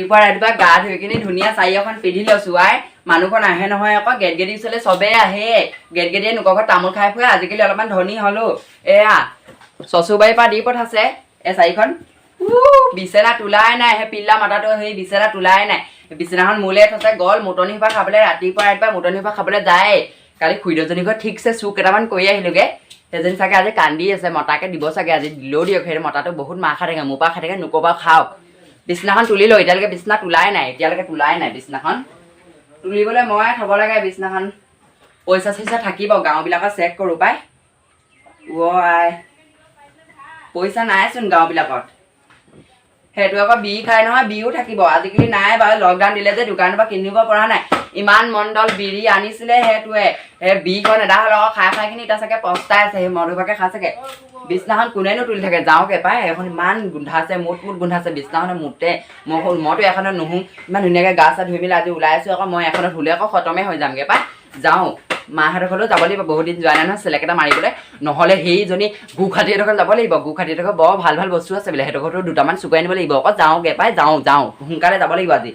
ৰাতিপুৱা গা ধুই কিনি ধুনীয়া চাৰি এখন পিন্ধি লৈছো আই মানুহখন আহে নহয় আকৌ গেটগেটি ওচৰলে চবেই আহে গেটগেটিয়ে নোকৰ ঘৰত তামোল খাই ফুৰে আজিকালি অলপমান ধনী হলো এয়া চচুবাৰীৰ পৰা দি পঠাইছে এই চাৰিখন বিচনা তোলাই নাই সেই পিল্লা মাতাটো সেই বিচনা তোলাই নাই বিচনাখন মোলে থৈছে গ'ল মুটনি সোপা খাবলৈ ৰাতিপুৱা মুটনি সোপা খাবলৈ যায় কালি খুৰীদজনী ঘৰত ঠিকছে চুক কেইটামান কৰি আহিলোগে সেইজনী চাগে আজি কান্দি আছে মতাকে দিব চাগে আজি দিলেও দিয়ক সেই মতাটো বহুত মাৰ খাই থাকে মোৰ পৰা খাই থাকে নোকবা খাওক বিচনাখন তুলি লৈ এতিয়ালৈকে বিচনা তোলাই নাই বিচনাখন তুলিবলৈ মই থ'ব লাগে বিচনাখন পইচা চইচা থাকিব গাঁওবিলাকত চেক কৰোঁ পাই আই পইচা নাইচোন গাঁওবিলাকত সেইটো আকৌ বি খাই নহয় বিও থাকিব আজিকালি নাই বাৰু লকডাউন দিলে যে দোকানৰ পৰা কিনিব পৰা নাই ইমান মণ্ডল বিৰি আনিছিলে সেইটোৱে সেই বিখন এডা হ'ল আকৌ খাই কিনি এতিয়া চাগে পস্তাই আছে সেই মধুভাগে খাই চাগে বিচনাখন কোনেনো তুলি থাকে যাওঁকে পাই এখন ইমান গোন্ধাইছে মুঠ গোন্ধাইছে বিচনাখনে মুঠে মইতো এখনত নুহো ইমান ধুনীয়াকৈ গা চা ধুই মেলি আজি ওলাই আছোঁ আকৌ মই এখনত শুলে আকৌ খতমে হৈ যামগৈ পাই যাওঁ মাহঁতৰ ঘৰলৈও যাব লাগিব বহুত দিন যোৱা নাই নহয় চেলেক এটা মাৰিবলৈ নহ'লে সেইজনী গোখাটি এডোখৰ যাব লাগিব গোখাটি এডোখৰ বৰ ভাল বস্তু আছে বোলে সেইটো ঘৰতো দুটামান চুকুৱাই আনিব লাগিব আকৌ যাওঁগৈ পাই যাওঁ সোনকালে যাব লাগিব আজি